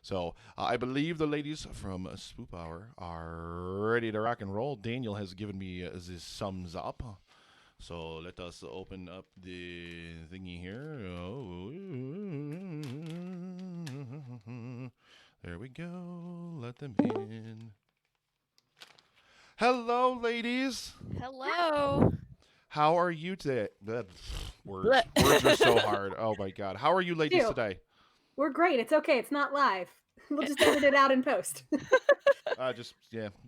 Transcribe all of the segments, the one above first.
So I believe the ladies from Spoop Hour are ready to rock and roll. Daniel has given me this thumbs up. So let us open up the thingy here. Oh. There we go. Let them in. Hello, ladies. Hello. How are you today? Words. Words are so hard. Oh my god. How are you ladies today? We're great. It's okay. It's not live. We'll just edit it out in post.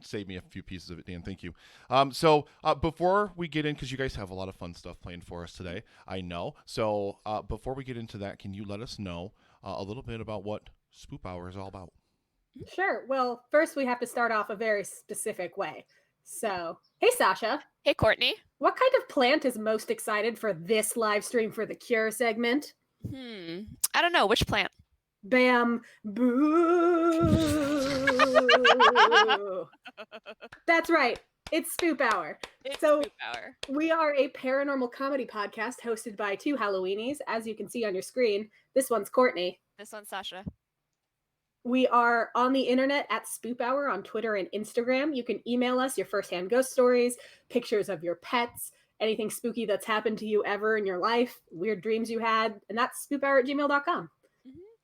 Save me a few pieces of it, Dan. Thank you. Before we get in, because you guys have a lot of fun stuff planned for us today, I know. So before we get into that, can you let us know a little bit about what Spoop Hour is all about? Sure. Well, first we have to start off a very specific way. So, hey, Sasha. Hey, Courtney. What kind of plant is most excited for this live stream for the Cure segment? I don't know. Which plant? Bam. Boo. That's right. It's Spoop Hour. Spoop Hour. We are a paranormal comedy podcast hosted by two Halloweenies, as you can see on your screen. This one's Courtney. This one's Sasha. We are on the internet at Spoop Hour on Twitter and Instagram. You can email us your firsthand ghost stories, pictures of your pets, anything spooky that's happened to you ever in your life, weird dreams you had, and that's spoophour@gmail.com.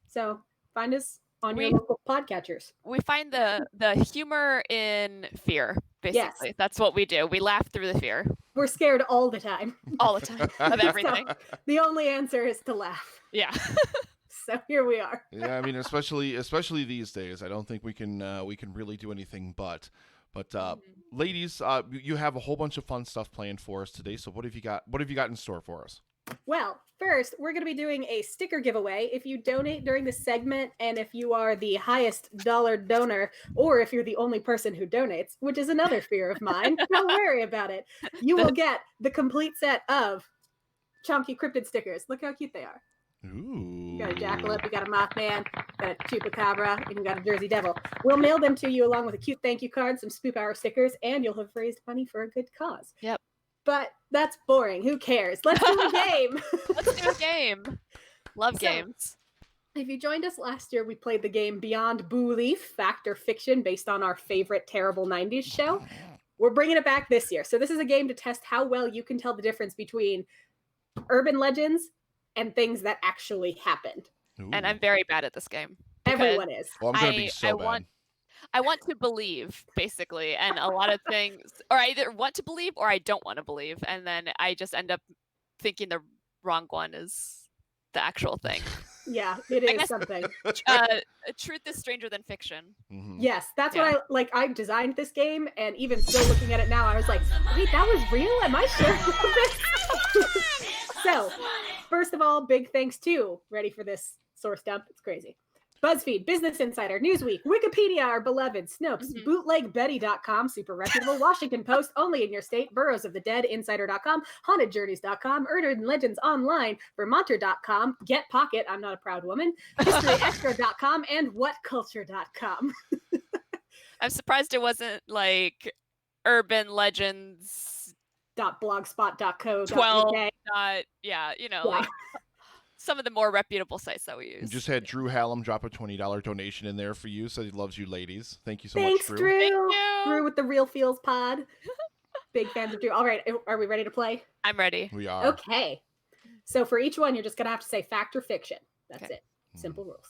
So find us on your local podcatchers. We find the humor in fear, basically. Yes. That's what we do. We laugh through the fear. We're scared all the time. All the time of everything. So, the only answer is to laugh. Yeah. So here we are. Yeah, I mean, especially these days, I don't think we can really do anything but. But ladies, you have a whole bunch of fun stuff planned for us today. So what have you got? What have you got in store for us? Well, first, we're going to be doing a sticker giveaway. If you donate during the segment, and if you are the highest dollar donor, or if you're the only person who donates, which is another fear of mine, don't worry about it. You will get the complete set of Chonky Cryptid stickers. Look how cute they are. Ooh. You got a jackalope, you got a Mothman, got a Chupacabra, and you got a Jersey Devil. We'll mail them to you along with a cute thank you card, some Spoop Hour stickers, and you'll have raised money for a good cause. Yep. But that's boring. Who cares? Let's do a game. Let's do a game. Love games. If you joined us last year, we played the game Beyond Belief, Fact or Fiction, based on our favorite terrible 90s show. We're bringing it back this year. So this is a game to test how well you can tell the difference between urban legends and things that actually happened. Ooh. And I'm very bad at this game. Everyone is. Well, I'm going to be so bad. I want to believe, basically, and a lot of things, or I either want to believe or I don't want to believe, and then I just end up thinking the wrong one is the actual thing. Yeah, it is something. Truth is stranger than fiction. Mm-hmm. Yes, that's what I like. I designed this game, and even still looking at it now, I was like, wait, that was real? Am I sure of this? So, first of all, big thanks to, ready for this source dump? It's crazy. BuzzFeed, Business Insider, Newsweek, Wikipedia, our beloved, Snopes, BootlegBetty.com, super reputable, Washington Post, only in your state, Burrows of the Dead, Insider.com, HauntedJourneys.com, Urban Legends Online, Vermonter.com, Get Pocket, I'm not a proud woman, HistoryExtra.com, and WhatCulture.com. I'm surprised it wasn't like Urban Legends .blogspot.co. 12. Like some of the more reputable sites that we use. You just had Drew Hallam drop a $20 donation in there for you, so he loves you ladies. Thank you so Thanks, much, Drew. Drew. Thank you. Drew with the Real Feels pod. Big fans of Drew. All right, are we ready to play? I'm ready. We are. Okay. So for each one, you're just going to have to say fact or fiction. That's it. Simple rules.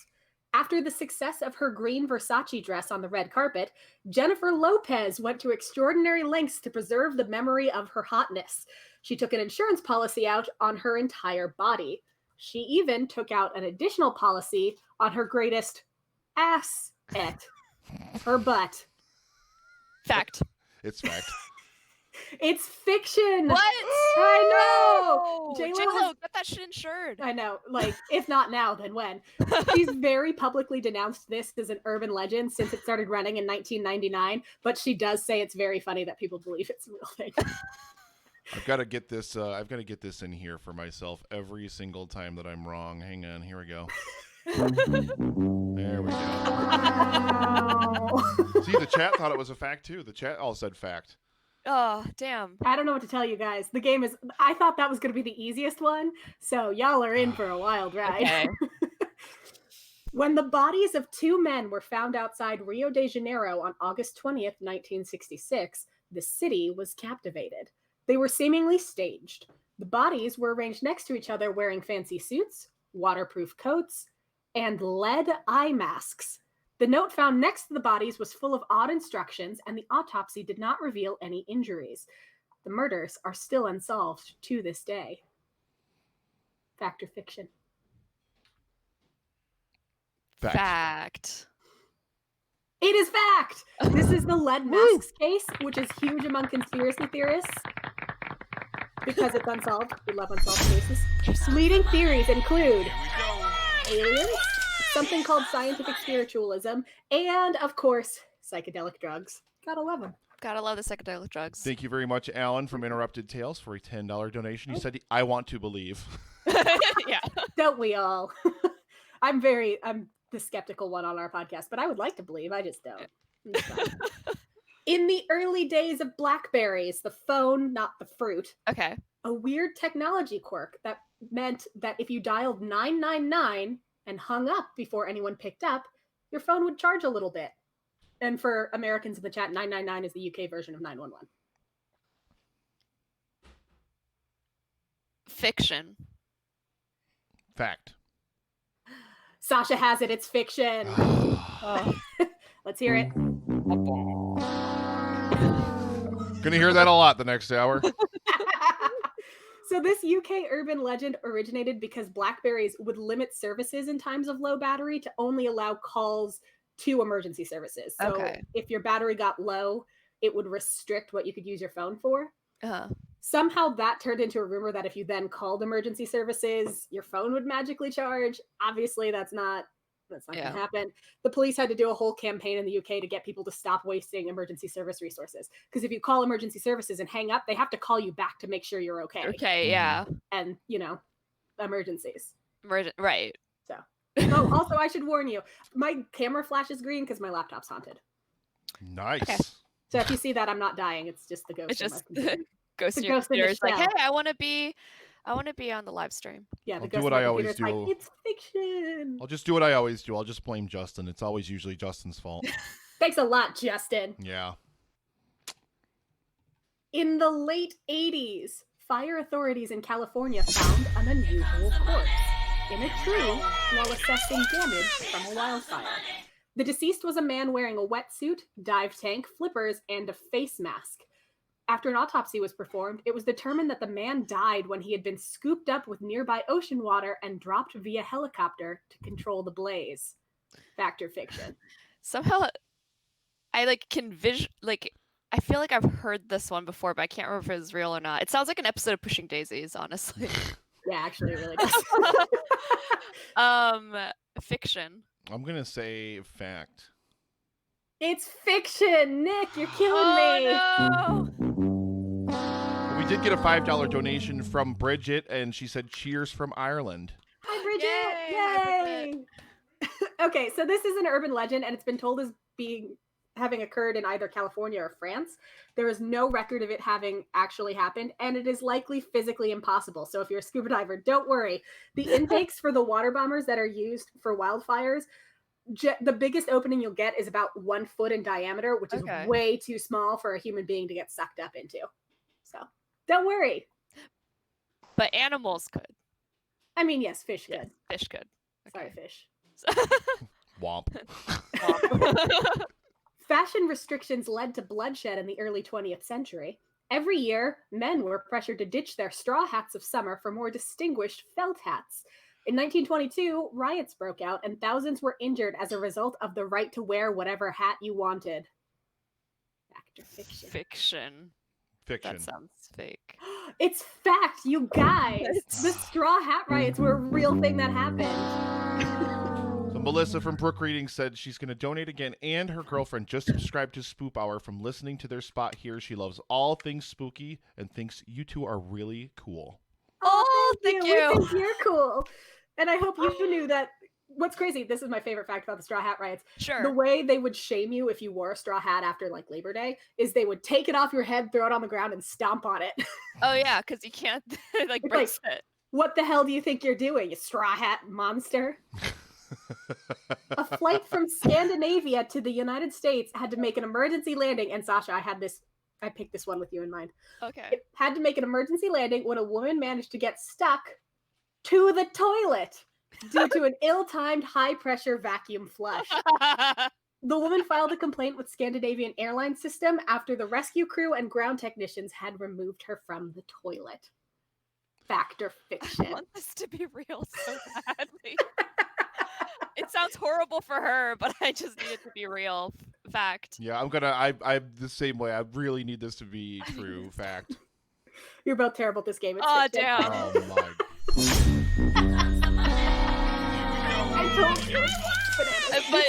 After the success of her green Versace dress on the red carpet, Jennifer Lopez went to extraordinary lengths to preserve the memory of her hotness. She took an insurance policy out on her entire body. She even took out an additional policy on her greatest asset, her butt. Fact. It's fact. It's fiction. What? I know. J-Lo, get that shit insured. I know. Like, if not now, then when? She's very publicly denounced this as an urban legend since it started running in 1999. But she does say it's very funny that people believe it's a real thing. I've got to get this. I've got to get this in here for myself every single time that I'm wrong. Hang on. Here we go. There we go. See, the chat thought it was a fact too. The chat all said fact. Oh, damn. I don't know what to tell you guys. The game is, I thought that was going to be the easiest one. So y'all are in for a wild ride. Okay. When the bodies of two men were found outside Rio de Janeiro on August 20th, 1966, the city was captivated. They were seemingly staged. The bodies were arranged next to each other wearing fancy suits, waterproof coats, and lead eye masks. The note found next to the bodies was full of odd instructions, and the autopsy did not reveal any injuries. The murders are still unsolved to this day. Fact or fiction? Fact. It is fact! This is the lead masks case, which is huge among conspiracy theorists because it's unsolved. We love unsolved cases. Leading theories include aliens, something called scientific spiritualism, and, of course, psychedelic drugs. Gotta love them. Gotta love the psychedelic drugs. Thank you very much, Alan from Interrupted Tales, for a $10 donation. You said, I want to believe. Yeah. Don't we all? I'm the skeptical one on our podcast, but I would like to believe. I just don't. In the early days of BlackBerries, the phone, not the fruit, Okay. a weird technology quirk that meant that if you dialed 999 and hung up before anyone picked up, your phone would charge a little bit. And for Americans in the chat, 999 is the UK version of 911. Fiction. Fact. Sasha has it. It's fiction. Oh. Let's hear it. Gonna hear that a lot the next hour. So this UK urban legend originated because BlackBerries would limit services in times of low battery to only allow calls to emergency services. So if your battery got low, it would restrict what you could use your phone for. Somehow that turned into a rumor that if you then called emergency services, your phone would magically charge. Obviously, that's not going to happen. The police had to do a whole campaign in the UK to get people to stop wasting emergency service resources. Because if you call emergency services and hang up, they have to call you back to make sure you're okay. Okay, yeah. And, emergencies. Right. So. Oh, also, I should warn you, my camera flashes green because my laptop's haunted. Nice. Okay. So if you see that, I'm not dying. It's just the ghost. It's just ghost in your ghost in the computer. It's like, shell. hey, I want to be on the live stream. Yeah, the I'll ghost do what in my I always computer's do. like, it's fiction. I'll just do what I always do. I'll just blame Justin. It's always usually Justin's fault. Thanks a lot, Justin. Yeah. In the late 80s, fire authorities in California found an unusual corpse in a tree while assessing damage from a wildfire. The deceased was a man wearing a wetsuit, dive tank, flippers, and a face mask. After an autopsy was performed, it was determined that the man died when he had been scooped up with nearby ocean water and dropped via helicopter to control the blaze. Fact or fiction? Somehow, I I feel like I've heard this one before, but I can't remember if it's real or not. It sounds like an episode of Pushing Daisies, honestly. Yeah, actually, it really does. Fiction. I'm going to say fact. It's fiction, Nick. You're killing me. No. We did get a $5 donation from Bridget, and she said, cheers from Ireland. Hi, Bridget. Yay. Yay. Hi, Bridget. Okay, so this is an urban legend, and it's been told as having occurred in either California or France. There is no record of it having actually happened, and it is likely physically impossible. So if you're a scuba diver, don't worry. The intakes for the water bombers that are used for wildfires, the biggest opening you'll get is about 1 foot in diameter, which is way too small for a human being to get sucked up into. So don't worry. But animals could. I mean, yes, fish could. Yes, fish could. Sorry, fish. Womp. Fashion restrictions led to bloodshed in the early 20th century. Every year, men were pressured to ditch their straw hats of summer for more distinguished felt hats. In 1922, riots broke out and thousands were injured as a result of the right to wear whatever hat you wanted. Fact or fiction? Fiction. That sounds fake. It's fact, you guys. The straw hat riots were a real thing that happened. So Melissa from Brook Reading said she's going to donate again, and her girlfriend just subscribed to Spoop Hour from listening to their spot here. She loves all things spooky and thinks you two are really cool. Oh, thank you. We think you're cool. And I hope you knew that. What's crazy, this is my favorite fact about the straw hat riots. Sure. The way they would shame you if you wore a straw hat after like Labor Day is they would take it off your head, throw it on the ground, and stomp on it. Oh yeah, because you can't brace it. What the hell do you think you're doing, you straw hat monster? A flight from Scandinavia to the United States had to make an emergency landing. And Sasha, I picked this one with you in mind. Okay. It had to make an emergency landing when a woman managed to get stuck to the toilet due to an ill-timed high-pressure vacuum flush. The woman filed a complaint with Scandinavian Airlines System after the rescue crew and ground technicians had removed her from the toilet. Fact or fiction? I want this to be real so badly. It sounds horrible for her, but I just need it to be real. Fact. Yeah, I'm the same way. I really need this to be true. Fact. You're both terrible at this game. It's Oh, fiction. damn. Oh my. I told you. But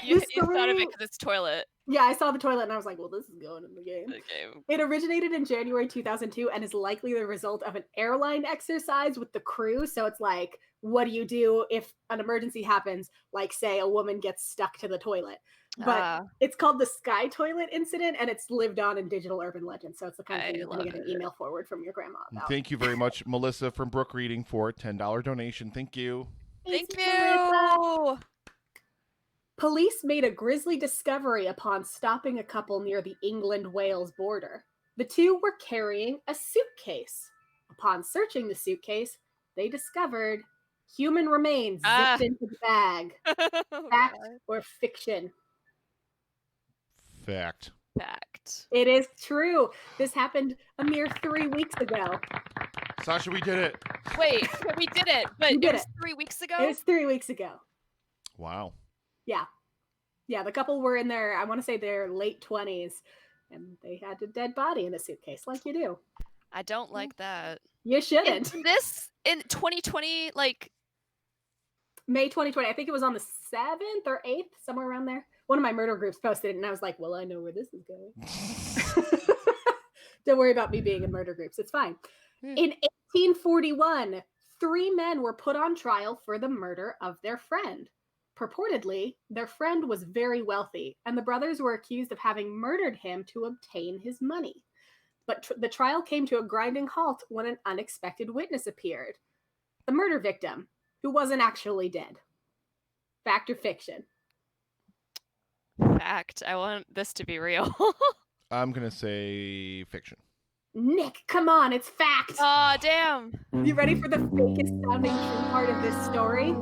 you This thought of it story- because it's toilet. Yeah, I saw the toilet and I was like, well, this is going in the game. The game. It originated in January 2002 and is likely the result of an airline exercise with the crew. So it's like, what do you do if an emergency happens? Like, say, a woman gets stuck to the toilet. But it's called the Sky Toilet Incident, and it's lived on in digital urban legend. So it's the kind of thing you're going to get an email forward from your grandma about. Thank you very much, Melissa from Brook Reading, for a $10 donation. Thank you. Thank Melissa. you. Police made a grisly discovery upon stopping a couple near the England-Wales border. The two were carrying a suitcase. Upon searching the suitcase, they discovered human remains zipped into the bag. Fact or fiction? Fact. Fact. It is true. This happened a mere 3 weeks ago. Sasha, we did it. Wait, we did it, but We did it was it. 3 weeks ago? It was 3 weeks ago. Wow. Yeah, the couple were in their, I want to say their late 20s, and they had a dead body in a suitcase, like you do. I don't like that. You shouldn't. In 2020, like, May 2020, I think it was on the 7th or 8th, somewhere around there. One of my murder groups posted it, and I was like, well, I know where this is going. Don't worry about me being in murder groups. It's fine. In 1841, 3 men were put on trial for the murder of their friend. Purportedly, their friend was very wealthy, and the brothers were accused of having murdered him to obtain his money. But the trial came to a grinding halt when an unexpected witness appeared. The murder victim, who wasn't actually dead. Fact or fiction? fact. I want this to be real. I'm going to say fiction. Nick, come on, it's fact. Oh, damn. You ready for the fakest sounding true part of this story?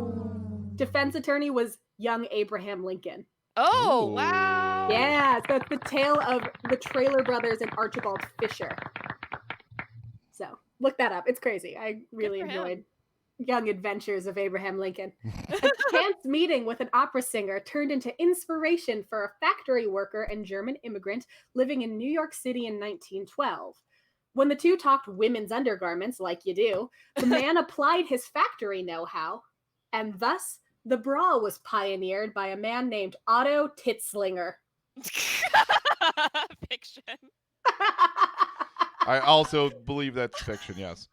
Defense attorney was young Abraham Lincoln. Oh, Ooh. wow. Yeah, so it's the tale of the Traylor brothers and Archibald Fisher. So look that up. It's crazy. I really for him. enjoyed Young Adventures of Abraham Lincoln. A chance meeting with an opera singer turned into inspiration for a factory worker and German immigrant living in New York City in 1912. When the two talked women's undergarments, like you do, the man applied his factory know-how, and thus the bra was pioneered by a man named Otto Titzlinger. Fiction. I also believe that's fiction, yes.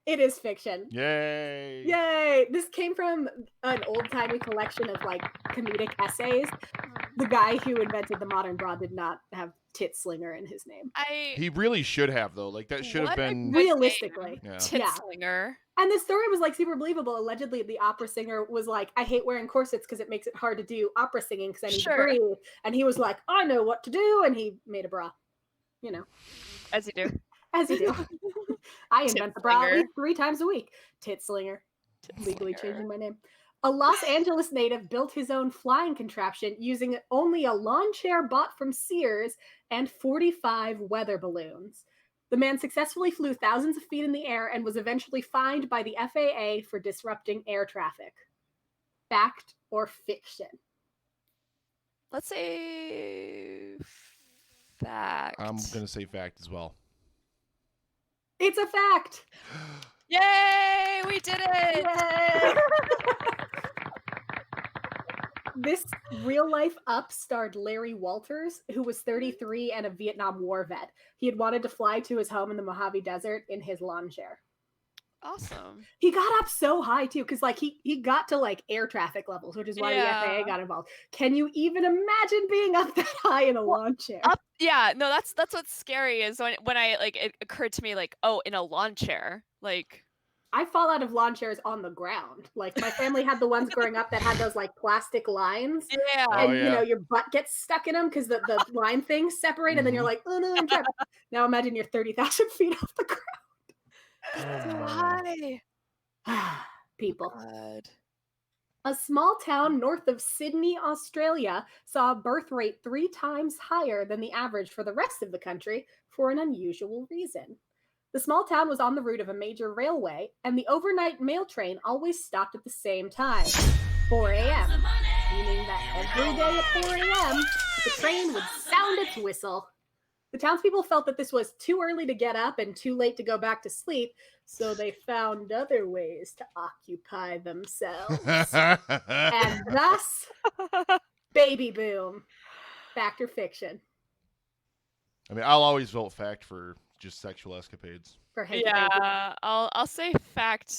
It is fiction. Yay! Yay! This came from an old-timey collection of like comedic essays. The guy who invented the modern bra did not have Titzlinger in his name. He really should have, though. Like, that should have What a been... good Realistically. Yeah. Titzlinger. And the story was like super believable. Allegedly, the opera singer was like, I hate wearing corsets because it makes it hard to do opera singing because I need to breathe. And he was like, I know what to do. And he made a bra. You know. As you do. As you do. I invent the bra at Titzlinger. least 3 times a week. Titzlinger. Legally changing my name. A Los Angeles native built his own flying contraption using only a lawn chair bought from Sears and 45 weather balloons. The man successfully flew thousands of feet in the air and was eventually fined by the FAA for disrupting air traffic. Fact or fiction? Let's say fact. I'm going to say fact as well. It's a fact! Yay! We did it! Yay! This real-life Up starred Larry Walters, who was 33 and a Vietnam War vet. He had wanted to fly to his home in the Mojave Desert in his lawn chair. Awesome. He got up so high, too, because like he got to like air traffic levels, which is why the FAA got involved. Can you even imagine being up that high in a lawn chair? Yeah, no, that's what's scary is when I like it occurred to me like, oh, in a lawn chair. Like I fall out of lawn chairs on the ground. Like my family had the ones growing up that had those like plastic lines. Yeah. Oh, And yeah. your butt gets stuck in them because the line things separate, and then you're like, oh no, I'm trapped. Now imagine you're 30,000 feet off the That's so Oh, high. ground. People. God. A small town north of Sydney, Australia, saw a birth rate 3 times higher than the average for the rest of the country for an unusual reason. The small town was on the route of a major railway, and the overnight mail train always stopped at the same time, 4 a.m., meaning that every day at 4 a.m., the train would sound its whistle. The townspeople felt that this was too early to get up and too late to go back to sleep, so they found other ways to occupy themselves. And thus, baby boom. Fact or fiction? I mean, I'll always vote fact for just sexual escapades. For hanky-panky. Yeah, I'll say fact,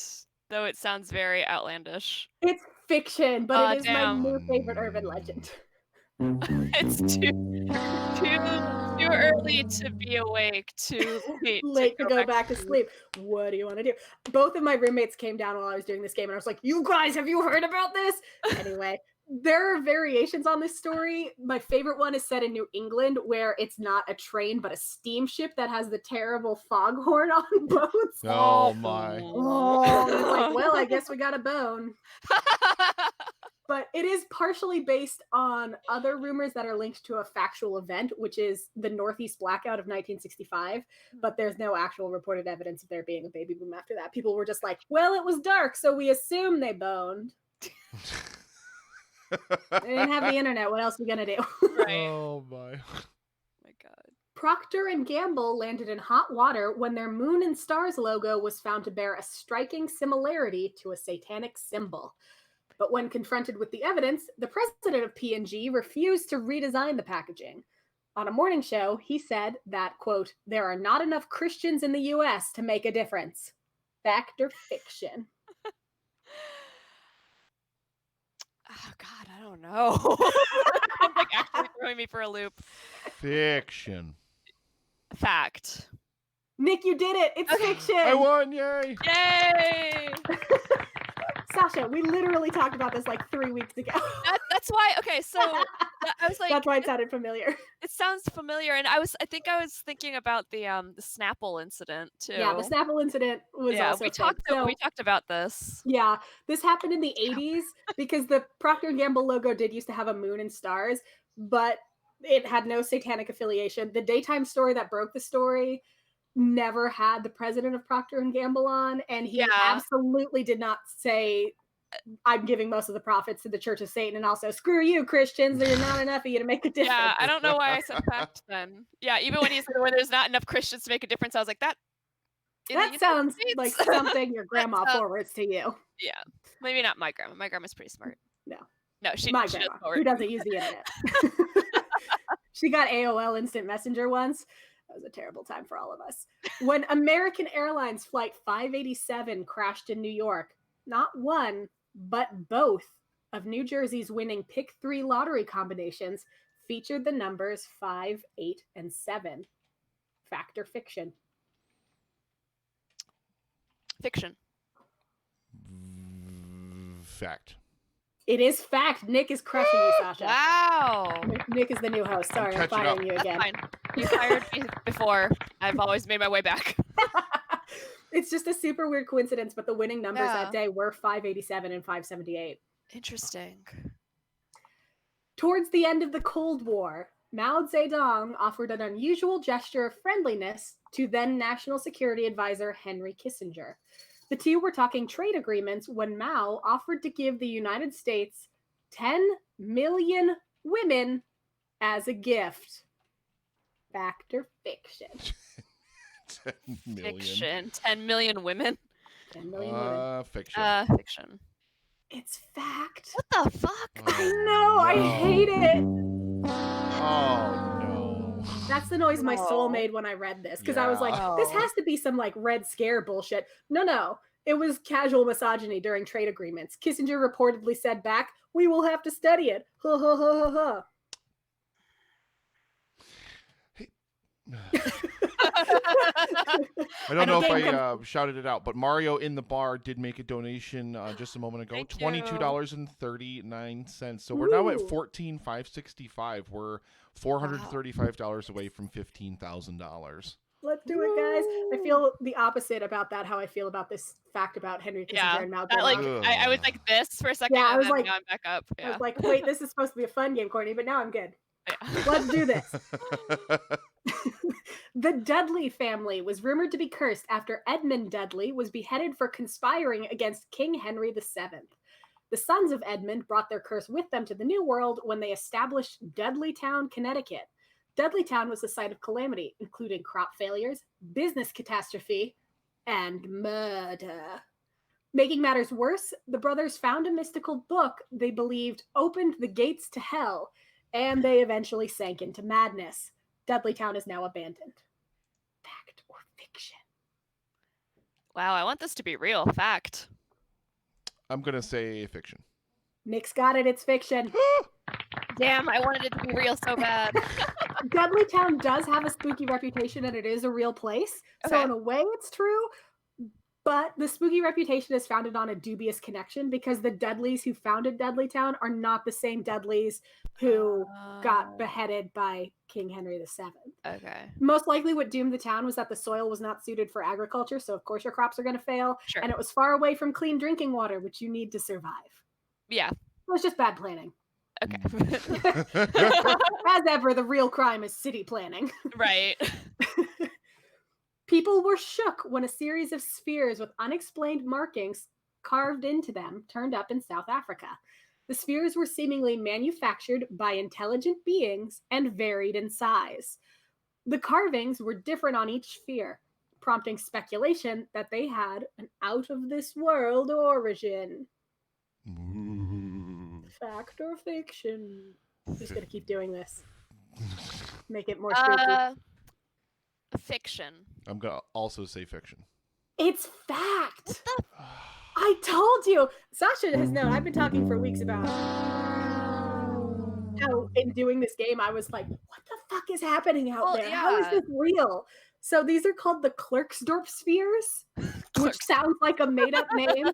though it sounds very outlandish. It's fiction, but Aw, it is damn. my new favorite urban legend. It's too early to be awake, too Late to go back to sleep. What do you want to do? Both of my roommates came down while I was doing this game, and I was like, you guys, have you heard about this? Anyway, there are variations on this story. My favorite one is set in New England, where it's not a train, but a steamship that has the terrible foghorn on boats. Oh, my. Oh, it's like, well, I guess we got a bone. But it is partially based on other rumors that are linked to a factual event, which is the Northeast blackout of 1965. But there's no actual reported evidence of there being a baby boom after that. People were just like, well, it was dark, so we assume they boned. They didn't have the internet. What else are we going to do? Right. Oh, my. My God. Procter & Gamble landed in hot water when their Moon and Stars logo was found to bear a striking similarity to a satanic symbol. But when confronted with the evidence, the president of P&G refused to redesign the packaging. On a morning show, he said that, quote, there are not enough Christians in the U.S. to make a difference. Fact or fiction? Oh God, I don't know. I'm like actually throwing me for a loop. Fiction. Fact. Nick, you did it! It's fiction! I won! Yay! Yay! Sasha, we literally talked about this like 3 weeks ago. That's why. Okay, so I was like, That's why it sounded familiar. it sounds familiar, and I think I was thinking about the Snapple incident too. Yeah, the Snapple incident was also we talked about this. Yeah, this happened in the 80s because the Procter & Gamble logo did used to have a moon and stars, but it had no satanic affiliation. The daytime story that broke the story never had the president of Procter & Gamble on, and he absolutely did not say, I'm giving most of the profits to the Church of Satan, and also, screw you, Christians, there's not enough of you to make a difference. Yeah, I don't know why I said fact then. Yeah, even when he said where there's not enough Christians to make a difference, I was like, that sounds like something your grandma forwards to you. Yeah, maybe not my grandma. My grandma's pretty smart. No, my grandma, who doesn't use the internet. She got AOL Instant Messenger once. That was a terrible time for all of us. When American Airlines Flight 587 crashed in New York, not one, but both of New Jersey's winning Pick 3 lottery combinations featured the numbers 5, 8, and 7. Fact or fiction? Fiction. Fact. It is fact. Nick is crushing you, Sasha. Wow. Nick is the new host. Sorry, I'm firing you again. Fine. You fired me before. I've always made my way back. It's just a super weird coincidence, but the winning numbers that day were 587 and 578. Interesting. Towards the end of the Cold War, Mao Zedong offered an unusual gesture of friendliness to then National Security Advisor Henry Kissinger. The two were talking trade agreements when Mao offered to give the United States 10 million women as a gift. Fact or fiction? 10 million. Fiction. 10 million women? 10 million women. Fiction. Fiction. It's fact. What the fuck? I know. I hate it. Oh, no. That's the noise my soul made when I read this, because I was like, this has to be some like Red Scare bullshit. No. It was casual misogyny during trade agreements. Kissinger reportedly said back, we will have to study it. Ha ha ha ha ha. I don't know if game I shouted it out, but Mario in the bar did make a donation just a moment ago. Thank you. $22.39. So we're now at Ooh. $14,565. We're $435 away from $15,000. Let's do it, guys. I feel the opposite about that, how I feel about this fact about Henry Kissinger Yeah, and Mao that, like, Zedong. I was like this for a second, Yeah, I and was then like- now I'm back up. I Yeah. was like, wait, this is supposed to be a fun game, Courtney, but now I'm good. Yeah. Let's do this. The Dudley family was rumored to be cursed after Edmund Dudley was beheaded for conspiring against King Henry VII. The sons of Edmund brought their curse with them to the New World when they established Dudleytown, Connecticut. Dudleytown was the site of calamity, including crop failures, business catastrophe, and murder. Making matters worse, the brothers found a mystical book they believed opened the gates to hell, and they eventually sank into madness. Dudleytown is now abandoned. Fact or fiction? Wow, I want this to be real. Fact. I'm going to say fiction. Nick's got it, it's fiction. Damn, I wanted it to be real so bad. Dudleytown does have a spooky reputation and it is a real place. So Okay. in a way it's true, but the spooky reputation is founded on a dubious connection because the Dudleys who founded Dudleytown are not the same Dudleys who got beheaded by King Henry VII. Okay. Most likely what doomed the town was that the soil was not suited for agriculture, so of course your crops are going to fail, Sure. and it was far away from clean drinking water, which you need to survive. Yeah. It was just bad planning. Okay. As ever, the real crime is city planning. Right. People were shook when a series of spheres with unexplained markings carved into them turned up in South Africa. The spheres were seemingly manufactured by intelligent beings and varied in size. The carvings were different on each sphere, prompting speculation that they had an out-of-this-world origin. Fact or fiction? I'm just going to keep doing this. Make it more spooky. Fiction. I'm going to also say fiction. It's fact. I told you. Sasha has known. I've been talking for weeks about how in doing this game, I was like, what the fuck is happening out Well, there? How is yeah. this real? So these are called the Klerksdorp spheres, which sounds like a made-up name,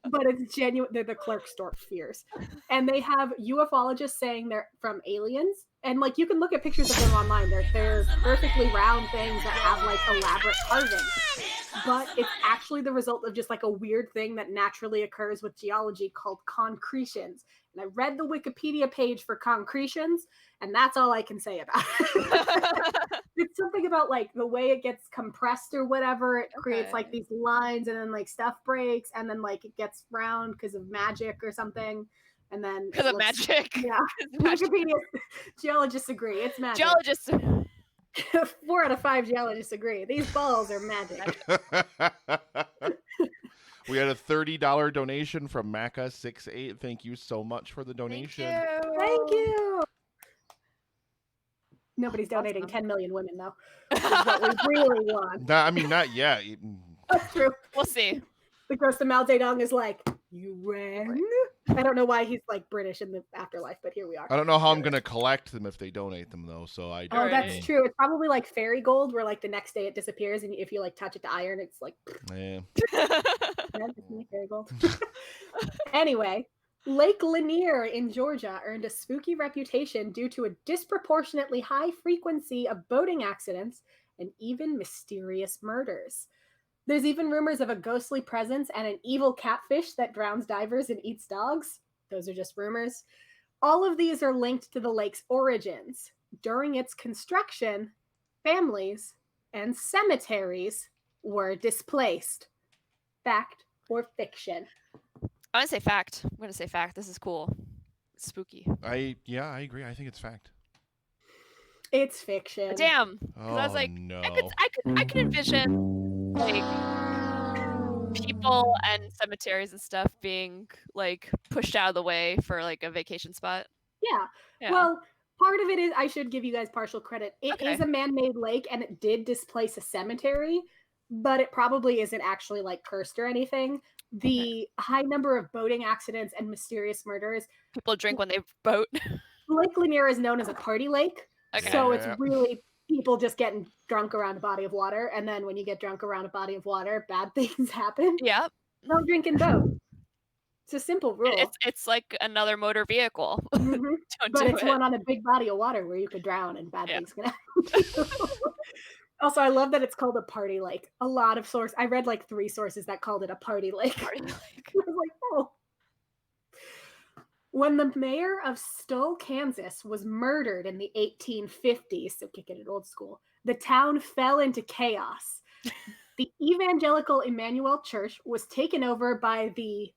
but it's genuine. They're the Klerksdorp spheres. And they have ufologists saying they're from aliens. And like you can look at pictures of them online. They're perfectly round things that have like elaborate carvings. But it's actually the result of just like a weird thing that naturally occurs with geology called concretions. And I read the Wikipedia page for concretions, and that's all I can say about it. It's something about like the way it gets compressed or whatever. It creates like these lines, and then like stuff breaks, and then like it gets round because of magic or something. And then Because of magic. Yeah. Magic. Wikipedia geologists agree. It's magic. Geologists. 4 out of 5 geologists agree. These balls are magic. We had a $30 donation from Maca68. Thank you so much for the donation. Thank you. Nobody's donating Awesome. 10 million women, though. Which is what we really want. Not yet. That's true. We'll see. The ghost of Mao Zedong is like, you rang? I don't know why he's like British in the afterlife, but here we are. I don't know how I'm going to collect them if they donate them, though. So I Oh, don't that's know. true. It's probably like fairy gold, where like the next day it disappears, and if you like touch it to iron, it's like Yeah. fairy gold. Anyway, Lake Lanier in Georgia earned a spooky reputation due to a disproportionately high frequency of boating accidents and even mysterious murders. There's even rumors of a ghostly presence and an evil catfish that drowns divers and eats dogs. Those are just rumors. All of these are linked to the lake's origins. During its construction, families and cemeteries were displaced. Fact or fiction? I'm going to say fact. I'm going to say fact. This is cool. It's spooky. I agree. I think it's fact. It's fiction. Damn. Oh, I was like, no. I could envision like people and cemeteries and stuff being like pushed out of the way for like a vacation spot. Yeah. Well, part of it is, I should give you guys partial credit. It is Okay. a man-made lake, and it did displace a cemetery, but it probably isn't actually like cursed or anything. The high number of boating accidents and mysterious murders. People drink when they boat. Lake Lanier is known as a party lake. Okay. So it's Yeah. really people just getting drunk around a body of water, and then when you get drunk around a body of water, bad things happen. Yep. Don't drink and boat. It's a simple rule. It's like another motor vehicle. Mhm. Don't But do it's it. one on a big body of water where you could drown and bad Yeah. things can happen to you. Also, I love that it's called a party lake. A lot of sources, I read like 3 sources that called it a party lake. Party lake. I was like, oh. When the mayor of Stoll, Kansas was murdered in the 1850s, so kicking it old school, the town fell into chaos. The evangelical Emmanuel Church was taken over by the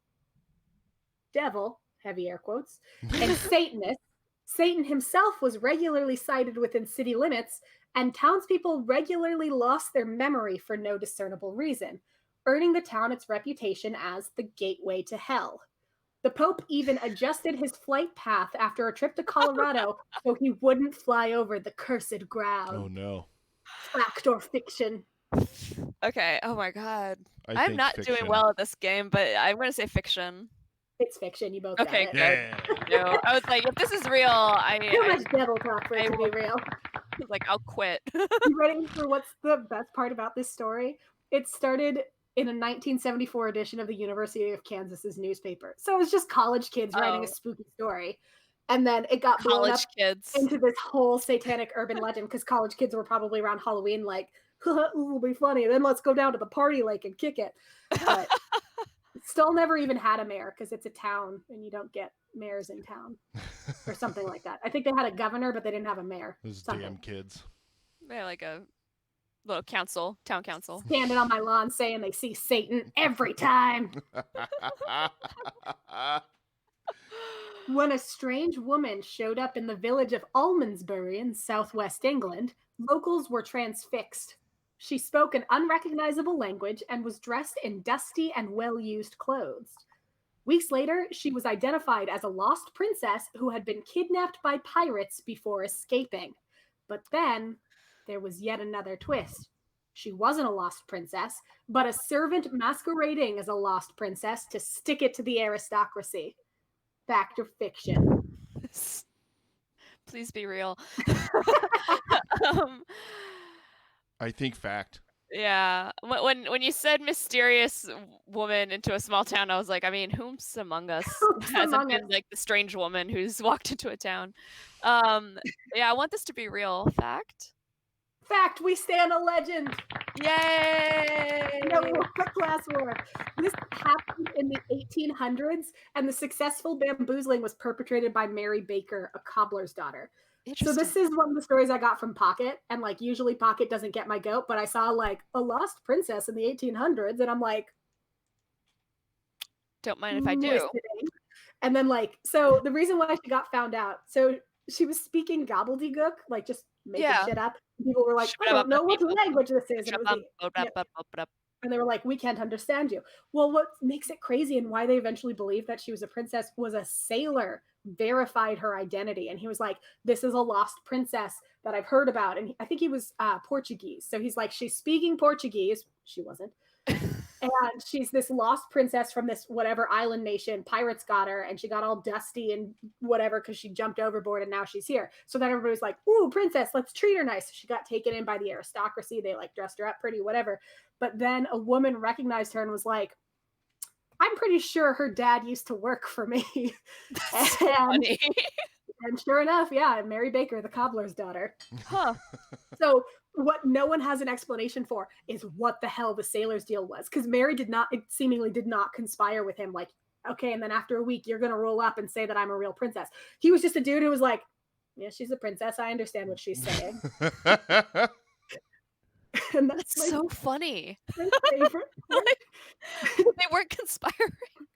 devil, heavy air quotes, and Satanists. Satan himself was regularly sighted within city limits, and townspeople regularly lost their memory for no discernible reason, earning the town its reputation as the gateway to hell. The Pope even adjusted his flight path after a trip to Colorado so he wouldn't fly over the cursed ground. Oh no. Fact or fiction? Okay. Oh my god. I I'm think not fiction. doing well at this game, but I'm gonna say fiction. It's fiction. You both Okay, got it. Yeah. No, I was like, if this is real, Too much devil talk for it to be real. was like, I'll quit. You ready for what's the best part about this story? It started in a 1974 edition of the University of Kansas's newspaper. So it was just college kids writing a spooky story. And then it got blown up College kids. into this whole satanic urban legend because college kids were probably around Halloween like, this will be funny. Then let's go down to the party lake and kick it. But still never even had a mayor because it's a town and you don't get mayors in town or something like that. I think they had a governor, but they didn't have a mayor. Those Something. damn kids. They're like a little council, town council. Standing on my lawn saying they see Satan every time. When a strange woman showed up in the village of Almondsbury in southwest England, locals were transfixed. She spoke an unrecognizable language and was dressed in dusty and well-used clothes. Weeks later, she was identified as a lost princess who had been kidnapped by pirates before escaping. But then there was yet another twist. She wasn't a lost princess, but a servant masquerading as a lost princess to stick it to the aristocracy. Fact or fiction? Please be real. I think fact. Yeah. When you said mysterious woman into a small town, I was like, I mean, whom's among us hasn't been like the strange woman who's walked into a town? Yeah, I want this to be real. Fact? Fact, we stand a legend. Yay! No class war. This happened in the 1800s, and the successful bamboozling was perpetrated by Mary Baker, a cobbler's daughter. So this is one of the stories I got from Pocket, and like usually Pocket doesn't get my goat, but I saw like a lost princess in the 1800s, and I'm like, don't mind if I do. Listening. And then like, so the reason why she got found out, so she was speaking gobbledygook, like just making shit up. People were like, I don't know what language this is. And they were like, we can't understand you. Well, what makes it crazy and why they eventually believed that she was a princess was a sailor verified her identity. And he was like, this is a lost princess that I've heard about. And I think he was Portuguese. So he's like, she's speaking Portuguese. She wasn't. And she's this lost princess from this whatever island nation. Pirates got her and she got all dusty and whatever because she jumped overboard and now she's here. So then everybody was like, ooh, princess, let's treat her nice. She got taken in by the aristocracy. They like dressed her up pretty, whatever. But then a woman recognized her and was like, I'm pretty sure her dad used to work for me. And sure enough, yeah, Mary Baker, the cobbler's daughter. Huh. So what no one has an explanation for is what the hell the sailor's deal was. Because Mary seemingly did not conspire with him. Like, okay, and then after a week, you're going to roll up and say that I'm a real princess. He was just a dude who was like, yeah, she's a princess. I understand what she's saying. And that's so funny. My favorite. They weren't conspiring.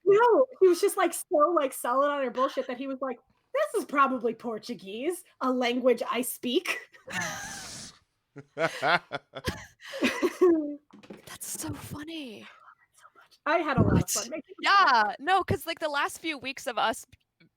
No, he was just like so like solid on her bullshit that he was like, this is probably Portuguese, a language I speak. That's so funny. I had a lot of fun making Yeah, no, because like the last few weeks of us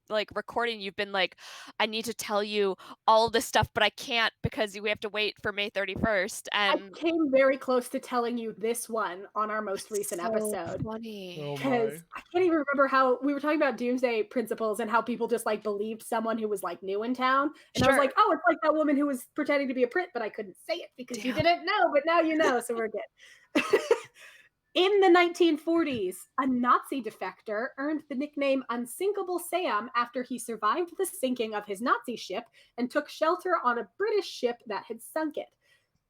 like recording, you've been like, I need to tell you all this stuff, but I can't because we have to wait for May 31st. And I came very close to telling you this one on our most recent episode. Funny. Because I can't even remember how we were talking about doomsday principles and how people just like believed someone who was like new in town. And I was like, oh, it's like that woman who was pretending to be a Brit, but I couldn't say it because you didn't know, but now you know, so we're good. In the 1940s, a Nazi defector earned the nickname Unsinkable Sam after he survived the sinking of his Nazi ship and took shelter on a British ship that had sunk it.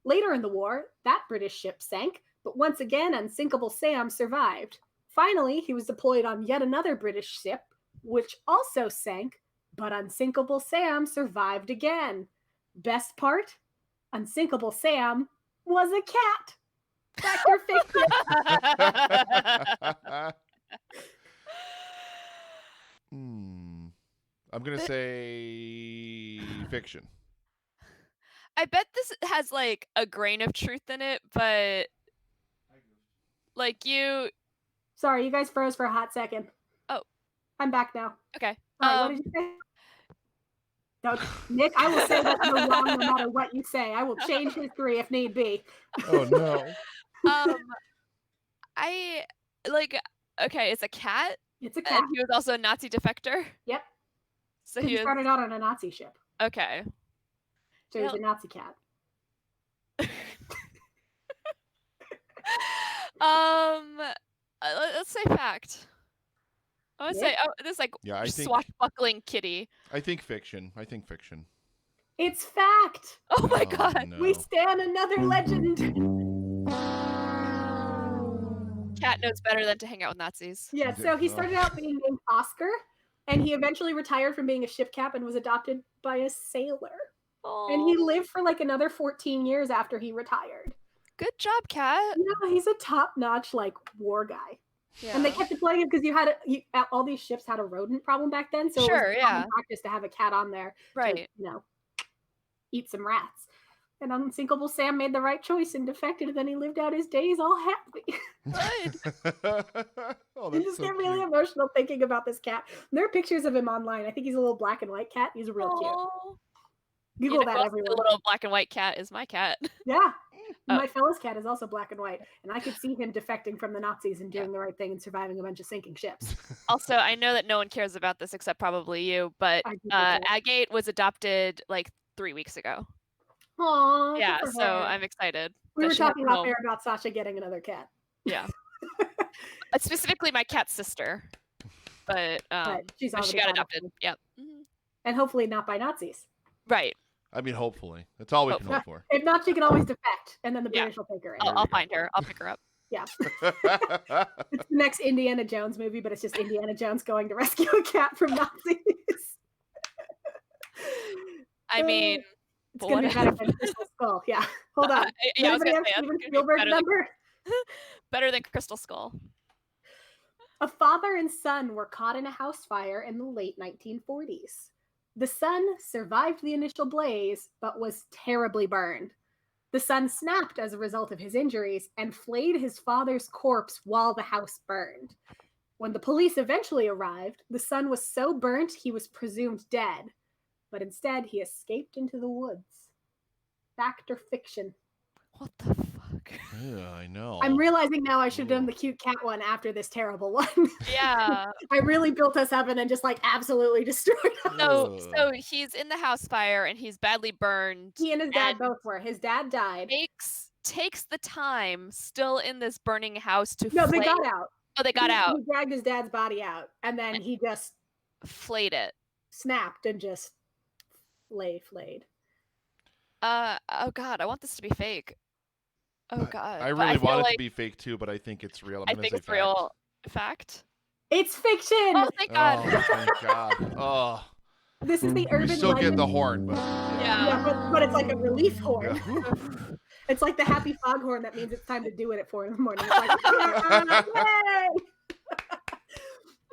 Later in the war, that British ship sank, but once again, Unsinkable Sam survived. Finally, he was deployed on yet another British ship, which also sank, but Unsinkable Sam survived again. Best part? Unsinkable Sam was a cat. Fact or fiction? I'm going to say fiction. I bet this has like a grain of truth in it, but like you... Sorry, you guys froze for a hot second. Oh. I'm back now. Okay. All right, what did you say? No, Nick, I will say that you're wrong no matter what you say. I will change history if need be. Oh, no. I like, okay, it's a cat. It's a cat. And he was also a Nazi defector. Yep. So he started out on a Nazi ship. Okay. So he's a Nazi cat. Let's say fact. I would say this like swashbuckling kitty. I think fiction. It's fact. Oh my god. No. We stand another legend. Cat knows better than to hang out with Nazis. Yeah, so he started out being named Oscar, and he eventually retired from being a ship cap and was adopted by a sailor. Aww. And he lived for like another 14 years after he retired. Good job, Cat. Yeah, he's a top-notch like war guy. Yeah. And they kept deploying him because all these ships had a rodent problem back then, so it was common practice to have a cat on there, to, eat some rats. And Unsinkable Sam made the right choice and defected, and then he lived out his days all happy. Good. I just get really emotional thinking about this cat. And there are pictures of him online. I think he's a little black and white cat. He's real cute. Google that, everyone. The little black and white cat is my cat. Yeah. My fella's cat is also black and white, and I could see him defecting from the Nazis and doing the right thing and surviving a bunch of sinking ships. Also, I know that no one cares about this except probably you, but Agate was adopted like 3 weeks ago. Aww. Yeah, so I'm excited. We were talking out there about Sasha getting another cat. Yeah. Specifically my cat's sister. But she got adopted. Yep. Mm-hmm. And hopefully not by Nazis. Right. I mean, hopefully. That's all we can hope for. If not, she can always defect, and then the British will take her in. I'll find her. I'll pick her up. Yeah. It's the next Indiana Jones movie, but it's just Indiana Jones going to rescue a cat from Nazis. I mean... It's going to be better than Crystal Skull. Yeah. Hold on. I was going to say, Steven Spielberg number? Better than Crystal Skull. A father and son were caught in a house fire in the late 1940s. The son survived the initial blaze, but was terribly burned. The son snapped as a result of his injuries and flayed his father's corpse while the house burned. When the police eventually arrived, the son was so burnt he was presumed dead. But instead, he escaped into the woods. Fact or fiction? What the fuck? Yeah, I know. I'm realizing now I should have done the cute cat one after this terrible one. Yeah. I really built us up and then just like absolutely destroyed us. So he's in the house fire and he's badly burned. He and his dad both were. His dad died. Takes the time still in this burning house to No, they got out. Oh, they got out. He dragged his dad's body out and then he just flayed it. Snapped and just flayed. Oh god, I want this to be fake. Oh god. I really want it to be fake too, but I think it's real. I think it's real. Fact? It's fiction! Oh, thank god. Oh, thank god. Oh. This is the urban legend. We still get the horn, but... Yeah, but it's like a relief horn. Yeah. It's like the happy foghorn that means it's time to do it at 4 a.m. It's like, yay!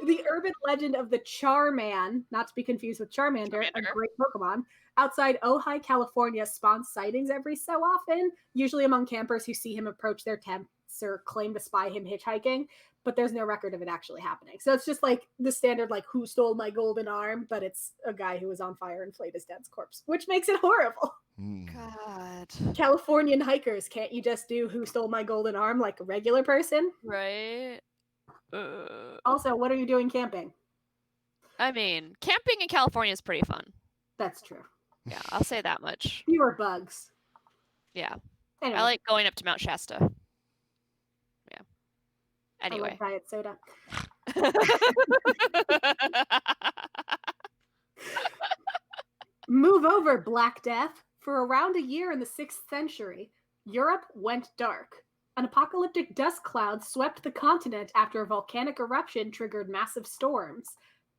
The urban legend of the Charman, not to be confused with Charmander, a great Pokemon, outside Ojai, California, spawns sightings every so often, usually among campers who see him approach their tents or claim to spy him hitchhiking, but there's no record of it actually happening. So it's just like the standard, like, who stole my golden arm, but it's a guy who was on fire and flayed his dad's corpse, which makes it horrible. God. Californian hikers, can't you just do who stole my golden arm like a regular person? Right. Also, what are you doing camping? I mean, camping in California is pretty fun. That's true. Yeah, I'll say that much. Fewer bugs. Yeah. Anyway. I like going up to Mount Shasta. Yeah. Anyway. I like diet soda. Move over, Black Death. For around a year in the 6th century, Europe went dark. An apocalyptic dust cloud swept the continent after a volcanic eruption triggered massive storms.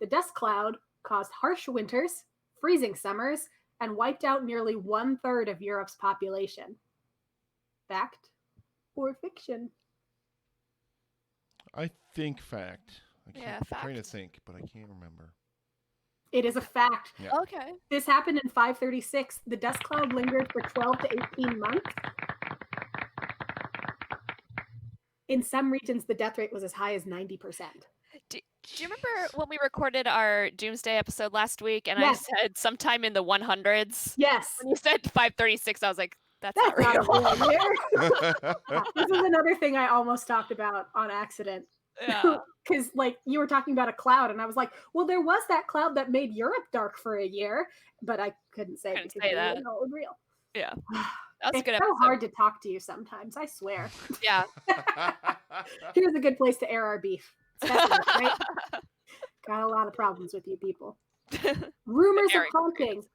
The dust cloud caused harsh winters, freezing summers, and wiped out nearly 1/3 of Europe's population. Fact or fiction? I think fact. Yeah, I'm trying to fact. think, but I can't remember. It is a fact. Yeah. Okay. This happened in 536. The dust cloud lingered for 12 to 18 months. In some regions, the death rate was as high as 90%. Do you remember when we recorded our Doomsday episode last week and Yes. I said sometime in the 100s? Yes. When you said 536, I was like, that's not not real. a real year. This is another thing I almost talked about on accident. Yeah. Because, like, you were talking about a cloud, and I was like, well, there was that cloud that made Europe dark for a year, but I couldn't say Couldn't because say I that. didn't know it was real. Yeah. That was a It's good so episode. hard to talk to you sometimes, I swear. Yeah. Here's a good place to air our beef. Right? Got a lot of problems with you people. Rumors of Very hauntings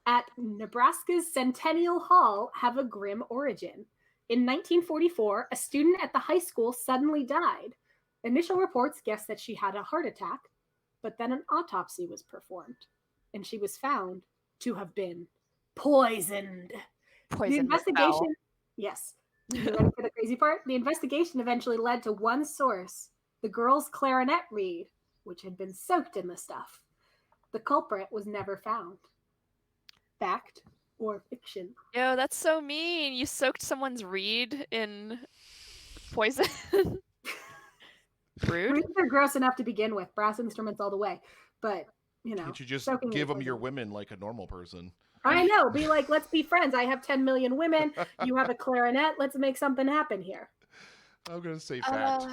at Nebraska's Centennial Hall have a grim origin. In 1944, a student at the high school suddenly died. Initial reports guessed that she had a heart attack, but then an autopsy was performed, and she was found to have been poisoned. The investigation, yes. You ready for the crazy part? The investigation eventually led to one source, the girl's clarinet reed, which had been soaked in the stuff. The culprit was never found. Fact or fiction? Yo, that's so mean. You soaked someone's reed in poison. Rude. Reeds are gross enough to begin with. Brass instruments all the way. But, you know. Can't you just soaking give in them your poison. women like a normal person? I know. Be like, let's be friends. I have 10 million women. You have a clarinet. Let's make something happen here. I'm going to say fact.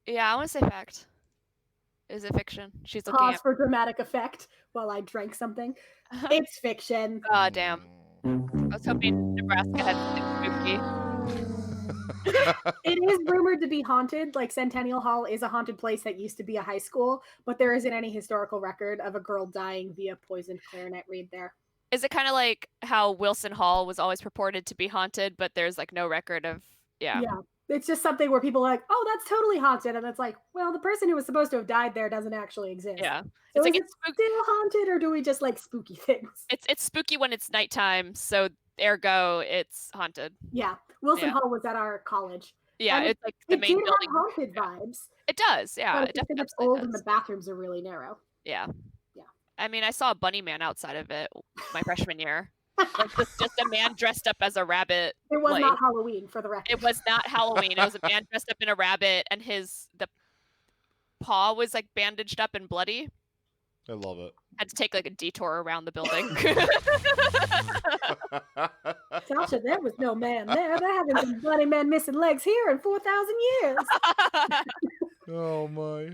Yeah, I want to say fact. Is it fiction? She's looking Pause at. for dramatic effect while I drank something. It's fiction. Oh, damn. I was hoping Nebraska had something spooky. It is rumored to be haunted. Like, Centennial Hall is a haunted place that used to be a high school, but there isn't any historical record of a girl dying via poisoned clarinet reed there. Is it kind of like how Wilson Hall was always purported to be haunted, but there's like no record of, yeah. It's just something where people are like, oh, that's totally haunted. And it's like, well, the person who was supposed to have died there doesn't actually exist. Yeah. So It's like is it still haunted, or do we just like spooky things? It's spooky when it's nighttime, so ergo it's haunted. Yeah. Wilson Hall was at our college. Yeah, and it's like the main did building. Have haunted vibes. It does, yeah. But It it's definitely old does. and the bathrooms are really narrow. Yeah. Yeah. I mean, I saw a bunny man outside of it my freshman year. Like just a man dressed up as a rabbit. It was not Halloween, for the record. It was not Halloween. It was a man dressed up in a rabbit, and the paw was like bandaged up and bloody. I love it. Had to take like a detour around the building. Sasha, there was no man there. There haven't been bloody men missing legs here in 4,000 years. Oh my.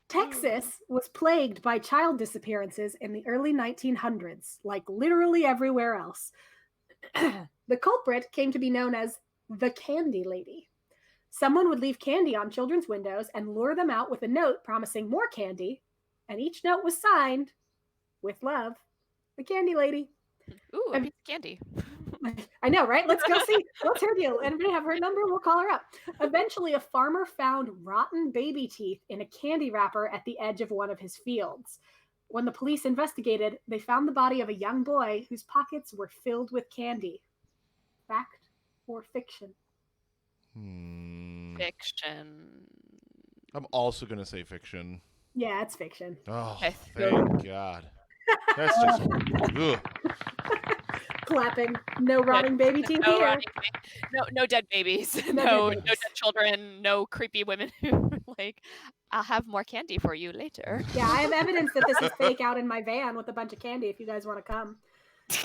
Texas was plagued by child disappearances in the early 1900s, like literally everywhere else. The culprit came to be known as the Candy Lady. Someone would leave candy on children's windows and lure them out with a note promising more candy, and each note was signed, with love, the Candy Lady. Ooh, a piece of candy. I know, right? Let's go see. What's her deal? Anybody have her number? We'll call her up. Eventually, a farmer found rotten baby teeth in a candy wrapper at the edge of one of his fields. When the police investigated, they found the body of a young boy whose pockets were filled with candy. Fact or fiction? Fiction. I'm also going to say fiction. Yeah, it's fiction. Oh, Okay. thank God. That's just... ugh. Clapping. No rotting baby teeth No here. rotting no dead babies. No dead No babies. dead children. No creepy women who like, I'll have more candy for you later. Yeah, I have evidence that this is fake out in my van with a bunch of candy if you guys want to come.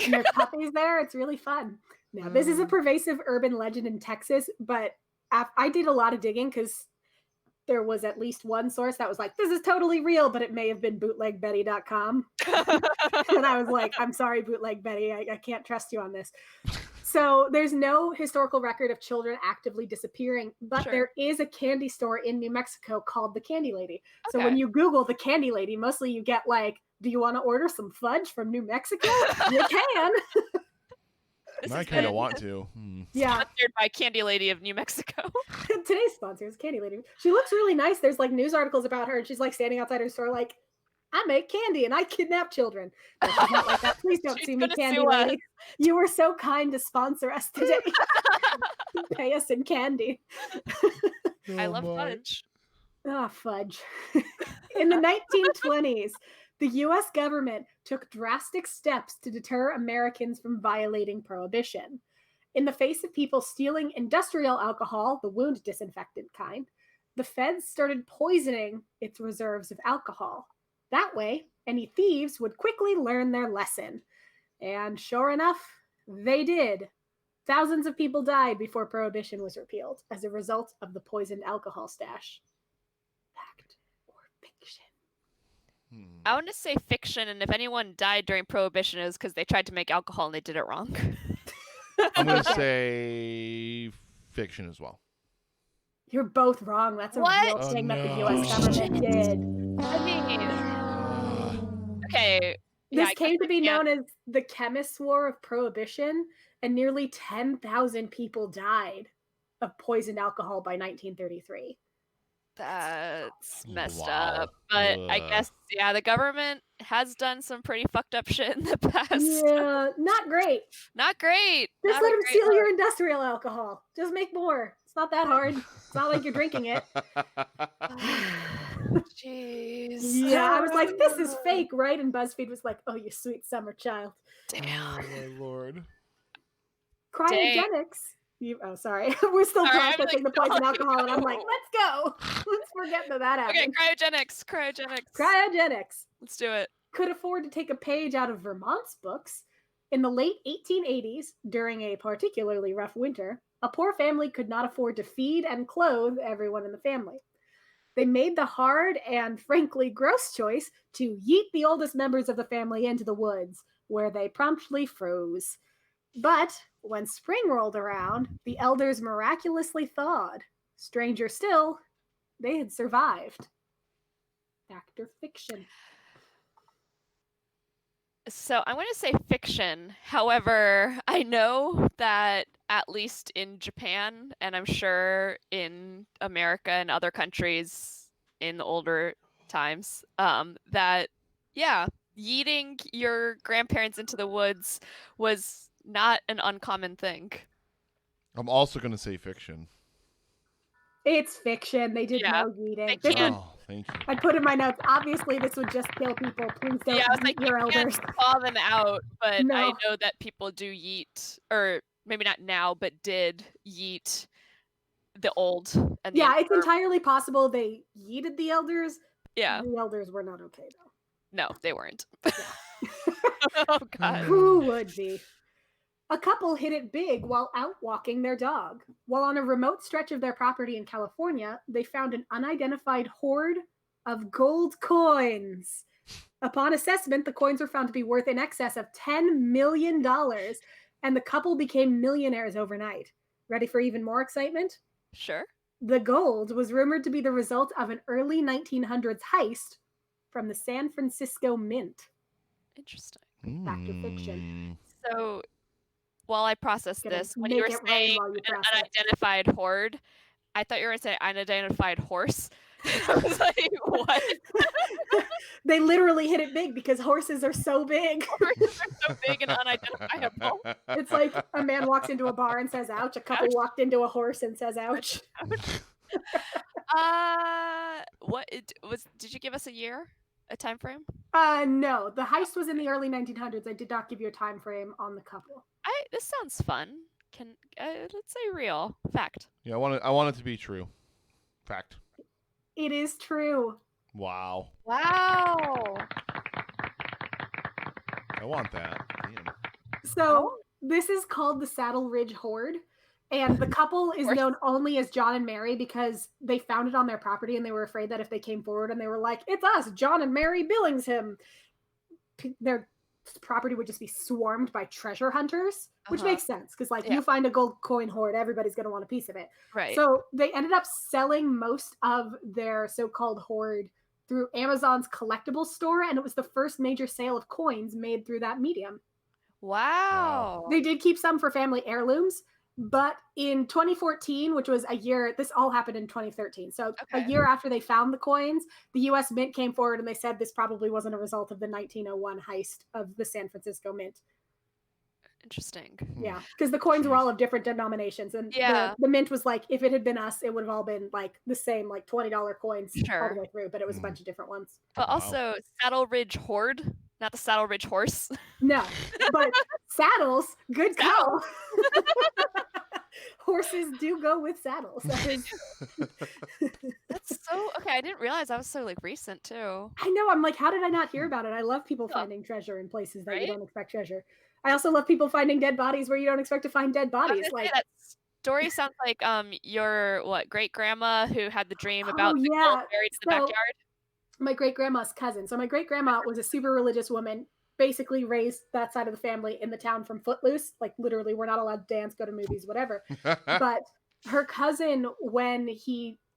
And there's puppies there. It's really fun. Now, this is a pervasive urban legend in Texas, but I did a lot of digging because there was at least one source that was like, this is totally real, but it may have been bootlegbetty.com. And I was like, I'm sorry, Bootleg Betty. I can't trust you on this. So there's no historical record of children actively disappearing, but Sure. there is a candy store in New Mexico called the Candy Lady. So Okay. when you Google the Candy Lady, mostly you get like, do you want to order some fudge from New Mexico? You can. This I has kind of been want to. Yeah. sponsored by Candy Lady of New Mexico. Today's sponsor is Candy Lady. She looks really nice. There's like news articles about her, and she's like standing outside her store like, I make candy and I kidnap children. No, she's not like that. Please don't She's sue me, gonna Candy sue us. Lady. You were so kind to sponsor us today. Pay us in candy. I love fudge. Oh, fudge. In the 1920s, the US government took drastic steps to deter Americans from violating prohibition. In the face of people stealing industrial alcohol, the wound disinfectant kind, the feds started poisoning its reserves of alcohol. That way, any thieves would quickly learn their lesson. And sure enough, they did. Thousands of people died before Prohibition was repealed as a result of the poisoned alcohol stash. Fact or fiction? I want to say fiction, and if anyone died during Prohibition, it was because they tried to make alcohol and they did it wrong. I'm going to say fiction as well. You're both wrong. That's a What? real Oh, thing that the no. US government did. I mean, okay. This I came guess to be I can't- known as the Chemists War of Prohibition, and nearly 10,000 people died of poisoned alcohol by 1933. That's messed Wow. up. But I Ugh. guess, yeah, the government has done some pretty fucked up shit in the past. Yeah, not great. Not great. Just Not let a them great steal look. your industrial alcohol. Just make more. It's not that hard. It's not like you're drinking it. Jeez. Yeah, I was like, this is fake, right? And BuzzFeed was like, oh, you sweet summer child. Damn. Oh, my Lord. Cryogenics. Oh, sorry. We're still Sorry, I'm processing like, the poison oh, alcohol, and I'm like, no. let's go. Let's forget that Okay, happened. cryogenics. Cryogenics. Let's do it. Could afford to take a page out of Vermont's books. In the late 1880s, during a particularly rough winter, a poor family could not afford to feed and clothe everyone in the family. They made the hard and frankly gross choice to yeet the oldest members of the family into the woods, where they promptly froze. But when spring rolled around, the elders miraculously thawed. Stranger still, they had survived. Fact or fiction? So I'm going to say fiction. However, I know that at least in Japan, and I'm sure in America and other countries in the older times, that, yeah, yeeting your grandparents into the woods was not an uncommon thing. I'm also going to say fiction. It's fiction. They did Yeah, no yeeting. they This can't. would, Oh, thank you. I put in my notes, obviously this would just kill people. Please don't Yeah, I was yeet like, your you elders. can't call them out, but I No. know that people do yeet, or maybe not now, but did yeet the old and the Yeah, it's younger. entirely possible they yeeted the elders. Yeah, The elders were not okay though. no, they weren't. Oh God. Who would be? A couple hit it big while out walking their dog. While on a remote stretch of their property in California, they found an unidentified hoard of gold coins. Upon assessment, the coins were found to be worth in excess of $10 million, and the couple became millionaires overnight. Ready for even more excitement? Sure. The gold was rumored to be the result of an early 1900s heist from the San Francisco Mint. Interesting. Fact or fiction? So while I process Gonna this, when you make were it rain saying while you an process. unidentified hoard, I thought you were going to say unidentified horse. I was like, what? They literally hit it big because horses are so big. Horses are so big and unidentifiable. It's like a man walks into a bar and says ouch. A couple Ouch. walked into a horse and says ouch. What it was? Did you give us a year, a time frame? No, the heist was in the early 1900s. I did not give you a time frame on the couple. This sounds fun. Can let's say real fact. Yeah, I want it to be true. Fact. It is true. Wow. Wow. I want that. Damn. So this is called the Saddle Ridge Hoard. And the couple is known only as John and Mary because they found it on their property and they were afraid that if they came forward and they were like, it's us, John and Mary Billingsham, their property would just be swarmed by treasure hunters, which makes sense because you find a gold coin hoard, everybody's going to want a piece of it. Right. So they ended up selling most of their so-called hoard through Amazon's collectibles store, and it was the first major sale of coins made through that medium. Wow. They did keep some for family heirlooms, but in 2014, which was a year, this all happened in 2013. So a year after they found the coins, the U.S. Mint came forward and they said this probably wasn't a result of the 1901 heist of the San Francisco Mint. Interesting. Yeah, because the coins were all of different denominations. And the Mint was like, if it had been us, it would have all been like the same, like $20 coins all the way through, but it was a bunch of different ones. But also Saddle Ridge Hoard, not the Saddle Ridge Horse. No, but saddles, good call. Horses do go with saddles. That's so okay. I didn't realize that was so recent too. I know. I'm like, how did I not hear about it? I love people finding treasure in places that you don't expect treasure. I also love people finding dead bodies where you don't expect to find dead bodies. That story sounds like your great grandma who had the dream about the gold buried in the backyard. My great grandma's cousin. So my great grandma was a super religious woman. Basically raised that side of the family in the town from Footloose. Like literally, we're not allowed to dance, go to movies, whatever. But her cousin, when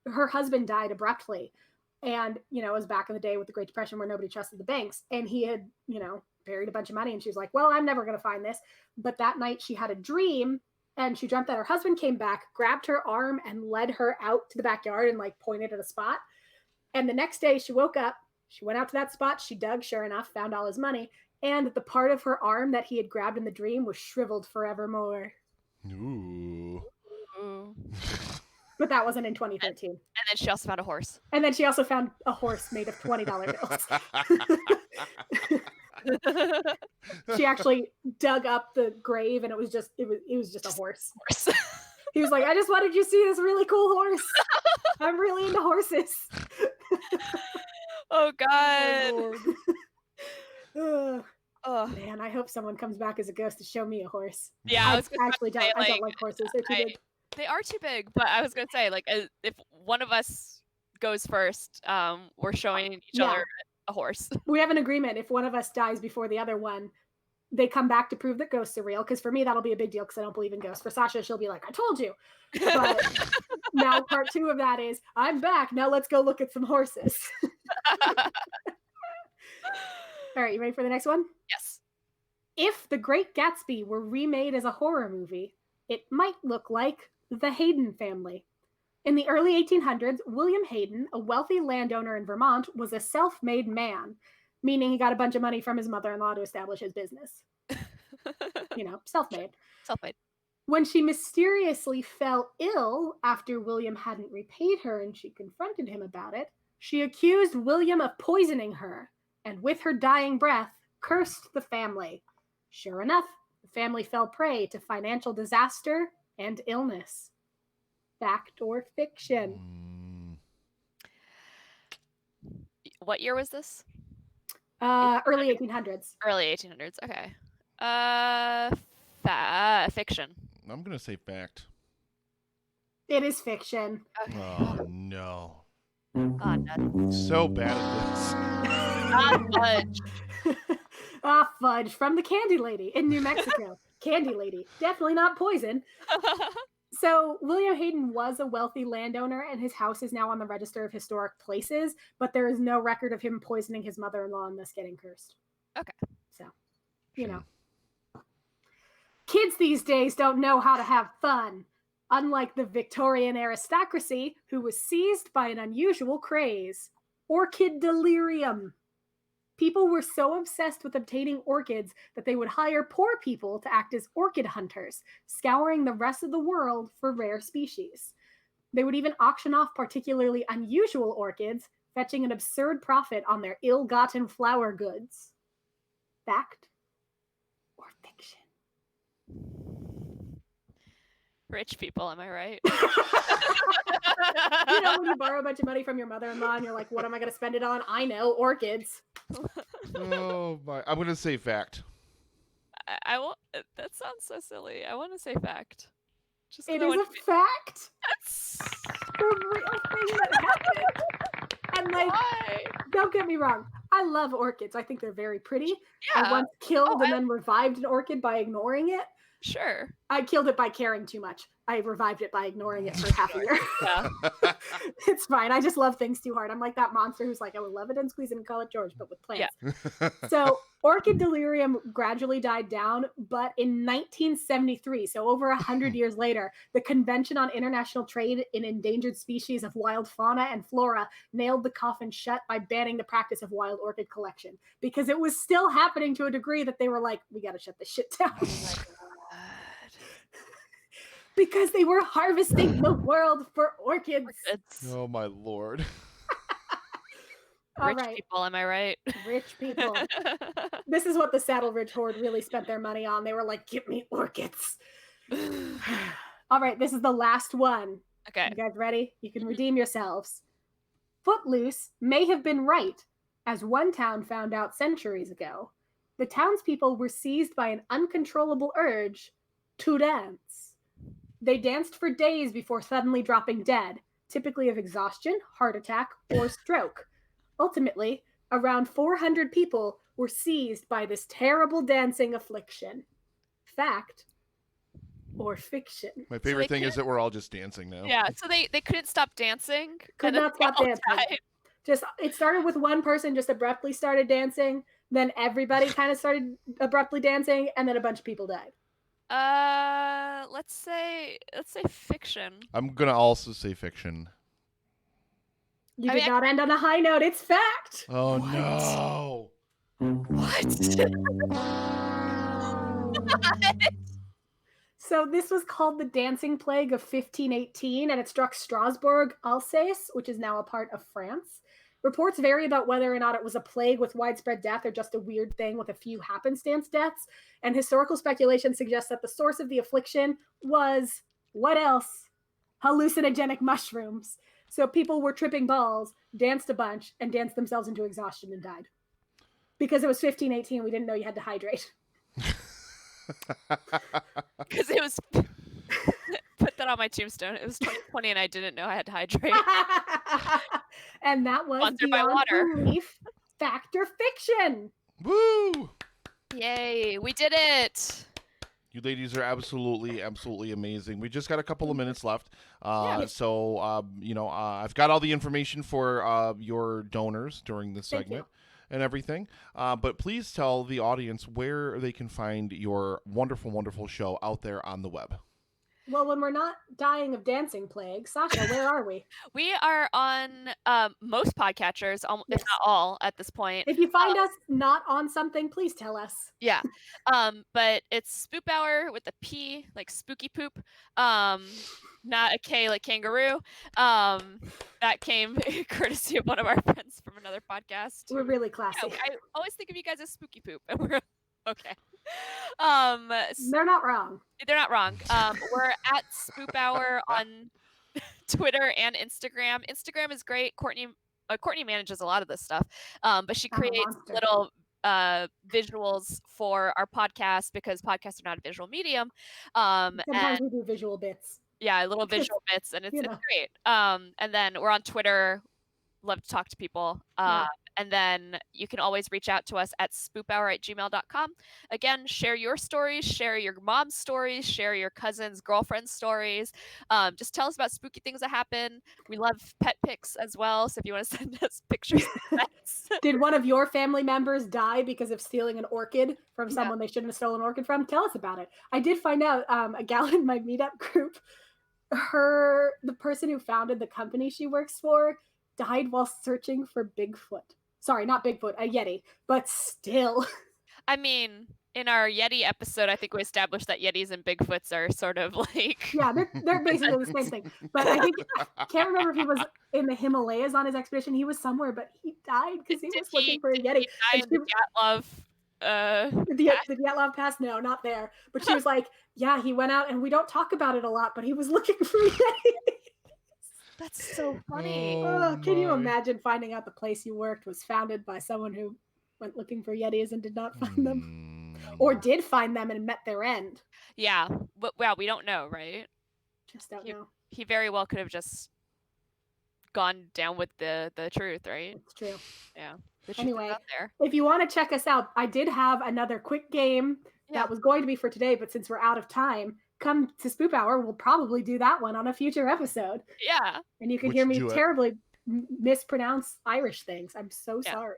her husband died abruptly, and it was back in the day with the Great Depression where nobody trusted the banks, and he had buried a bunch of money, and she was like, well, I'm never going to find this. But that night she had a dream, and she dreamt that her husband came back, grabbed her arm, and led her out to the backyard and pointed at a spot. And the next day she woke up, she went out to that spot, she dug, sure enough, found all his money. And the part of her arm that he had grabbed in the dream was shriveled forevermore. Ooh. But that wasn't in 2013. And then she also found a horse. And then she also found a horse made of $20 bills. She actually dug up the grave, and it was just a horse. He was like, I just wanted you to see this really cool horse. I'm really into horses. Oh God. Oh man, I hope someone comes back as a ghost to show me a horse. Yeah, I don't like horses. They're too big. They are too big, but I was gonna say, if one of us goes first, we're showing each other a horse. We have an agreement. If one of us dies before the other one, they come back to prove that ghosts are real. Because for me, that'll be a big deal because I don't believe in ghosts. For Sasha, she'll be like, I told you. But now part 2 of that is, I'm back. Now let's go look at some horses. All right, you ready for the next one? Yes. If The Great Gatsby were remade as a horror movie, it might look like The Hayden Family. In the early 1800s, William Hayden, a wealthy landowner in Vermont, was a self-made man, meaning he got a bunch of money from his mother-in-law to establish his business. Self-made. Self-made. When she mysteriously fell ill after William hadn't repaid her and she confronted him about it, she accused William of poisoning her, and with her dying breath, cursed the family. Sure enough, the family fell prey to financial disaster and illness. Fact or fiction? What year was this? Early 1800s. Early 1800s. Okay. Fiction. I'm gonna say fact. It is fiction. Okay. Oh no. God, so bad at this. Fudge. Fudge from the Candy Lady in New Mexico. Candy Lady. Definitely not poison. So William Hayden was a wealthy landowner, and his house is now on the Register of Historic Places, but there is no record of him poisoning his mother-in-law and thus getting cursed. Okay. So, Kids these days don't know how to have fun. Unlike the Victorian aristocracy, who was seized by an unusual craze. Orchid delirium. People were so obsessed with obtaining orchids that they would hire poor people to act as orchid hunters, scouring the rest of the world for rare species. They would even auction off particularly unusual orchids, fetching an absurd profit on their ill-gotten flower goods. Fact or fiction? Rich people, am I right? You know, when you borrow a bunch of money from your mother-in-law and you're like, what am I going to spend it on? I know, orchids. Oh my! I'm gonna say fact. I won't. That sounds so silly. I want to say fact. Just 'cause It I is wanna a fact. That's The real thing that happened. And like, why. don't get me wrong, I love orchids. I think they're very pretty. Yeah. I once killed Oh, and then revived an orchid by ignoring it. Sure. I killed it by caring too much. I revived it by ignoring it for half a year. Yeah. It's fine. I just love things too hard. I'm like that monster who's like, I would love it and squeeze it and call it George, but with plants. Yeah. So orchid delirium gradually died down, but in 1973, so over 100 years later, the Convention on International Trade in Endangered Species of Wild Fauna and Flora nailed the coffin shut by banning the practice of wild orchid collection because it was still happening to a degree that they were like, we got to shut this shit down. Oh my God. Because they were harvesting the world for orchids. Oh my lord! All Rich right, people, am I right? rich people. This is what the Saddle Ridge Hoard really spent their money on. They were like, give me orchids. All right, this is the last one. Okay. You guys ready? You can redeem yourselves. Footloose may have been right, as one town found out centuries ago. The townspeople were seized by an uncontrollable urge to dance. They danced for days before suddenly dropping dead, typically of exhaustion, heart attack, or stroke. Ultimately, around 400 people were seized by this terrible dancing affliction. Fact or fiction? My favorite thing is that we're all just dancing now. Yeah, so they couldn't stop dancing. Could not stop dancing. Just it started with one person just abruptly started dancing, then everybody kind of started abruptly dancing, and then a bunch of people died. Let's say fiction. I'm gonna also say fiction. You did not end on a high note. It's fact. Oh no! What? So this was called the Dancing Plague of 1518, and it struck Strasbourg, Alsace, which is now a part of France. Reports vary about whether or not it was a plague with widespread death or just a weird thing with a few happenstance deaths. And historical speculation suggests that the source of the affliction was, what else? Hallucinogenic mushrooms. So people were tripping balls, danced a bunch, and danced themselves into exhaustion and died. Because it was 1518, we didn't know you had to hydrate. Because it was... Put that on my tombstone. It was 2020 and I didn't know I had to hydrate. And that was Sponsored by Beyond water. Belief, Fact or Fiction. Woo! Yay, we did it. You ladies are absolutely amazing. We just got a couple of minutes left. So, I've got all the information for your donors during this segment and everything. But please tell the audience where they can find your wonderful, wonderful show out there on the web. Well, when we're not dying of dancing plague, Sasha, where are we? We are on most podcatchers, if not all, at this point. If you find us not on something, please tell us. Yeah. But it's Spoop Hour with a P, like spooky poop. Not a K like kangaroo. That came courtesy of one of our friends from another podcast. We're really classy. I always think of you guys as spooky poop, and we're okay. They're not wrong. They're not wrong. We're at Spoop Hour on Twitter and Instagram. Instagram is great. Courtney manages a lot of this stuff, but she creates little visuals for our podcast because podcasts are not a visual medium. Sometimes we do visual bits. Yeah, little visual bits, and it's great. And then we're on Twitter. Love to talk to people. And then you can always reach out to us at spoophour@gmail.com. Again, share your stories, share your mom's stories, share your cousin's girlfriend's stories. Just tell us about spooky things that happen. We love pet pics as well. So if you want to send us pictures of pets. Did one of your family members die because of stealing an orchid from someone they shouldn't have stolen an orchid from? Tell us about it. I did find out a gal in my meetup group, the person who founded the company she works for died while searching for Bigfoot. Sorry, not Bigfoot, a Yeti, but still. I mean, in our Yeti episode, I think we established that Yetis and Bigfoots are sort of like Yeah, they're basically the same thing. But I think I can't remember if he was in the Himalayas on his expedition. He was somewhere, but he died because he was looking for a Yeti. Did he die in the Dyatlov? The Dyatlov Pass? No, not there. But she was like, yeah, he went out, and we don't talk about it a lot, but he was looking for Yetis. That's so funny. Can you imagine finding out the place you worked was founded by someone who went looking for Yetis and did not find them? Or did find them and met their end? Yeah. But, well, we don't know, right? Just don't know. He very well could have just gone down with the truth, right? It's true. Yeah. Anyway, if you want to check us out, I did have another quick game that was going to be for today, but since we're out of time, come to Spoop Hour. We'll probably do that one on a future episode. Yeah. And you can hear me terribly mispronounce Irish things. I'm so sorry.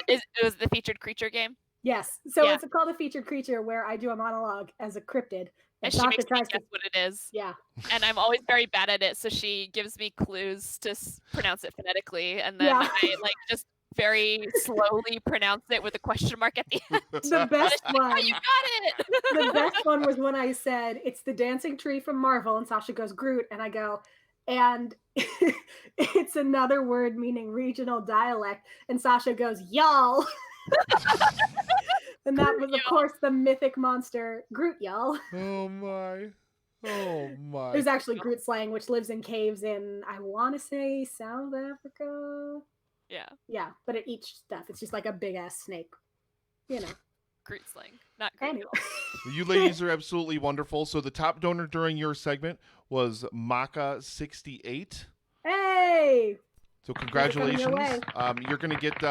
It was the featured creature game? Yes. So it's called a featured creature where I do a monologue as a cryptid. And she makes me guess what it is. Yeah. And I'm always very bad at it, so she gives me clues to pronounce it phonetically, and then I just very slowly pronounce it with a question mark at the end. The best one. Oh, you got it! The best one was when I said, it's the dancing tree from Marvel, and Sasha goes, Groot, and I go, and it's another word meaning regional dialect, and Sasha goes, y'all. And that was, of course, the mythic monster Groot, y'all. Oh my. There's actually Groot slang, which lives in caves in, I want to say, South Africa. Yeah. Yeah, but it eats stuff. It's just like a big-ass snake. You know. Groot slang. Not Groot. Anyway. You ladies are absolutely wonderful. So the top donor during your segment was Maka68. Hey! So congratulations. You're going to get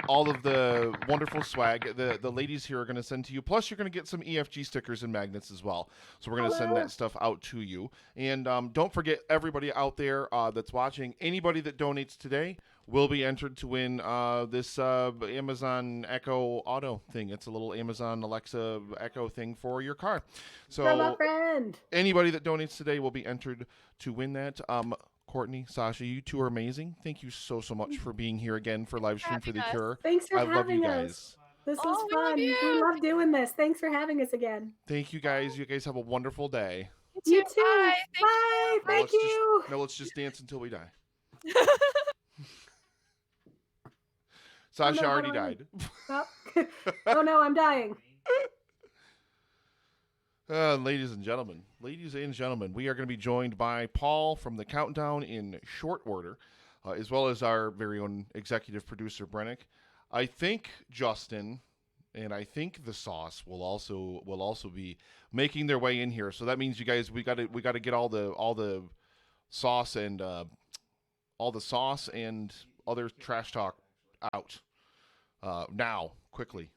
all of the wonderful swag the ladies here are going to send to you. Plus, you're going to get some EFG stickers and magnets as well. So we're going to send that stuff out to you. And don't forget, everybody out there that's watching, anybody that donates today will be entered to win this Amazon Echo Auto thing. It's a little Amazon Alexa Echo thing for your car. So from a friend. Anybody that donates today will be entered to win that. Courtney, Sasha, you two are amazing. Thank you so much for being here again for Livestream for the Cure. Thanks for having love you guys. Us. This was fun. We love doing this. Thanks for having us again. Thank you guys. You guys have a wonderful day. You too. Bye. Thank you. Let's just dance until we die. Sasha already died. Oh no, I'm dying. Ladies and gentlemen, we are going to be joined by Paul from the Countdown in short order, as well as our very own executive producer, Brennick. I think Justin and I think the Sauce will also be making their way in here. So that means you guys, we got to get all the sauce and other trash talk out now quickly.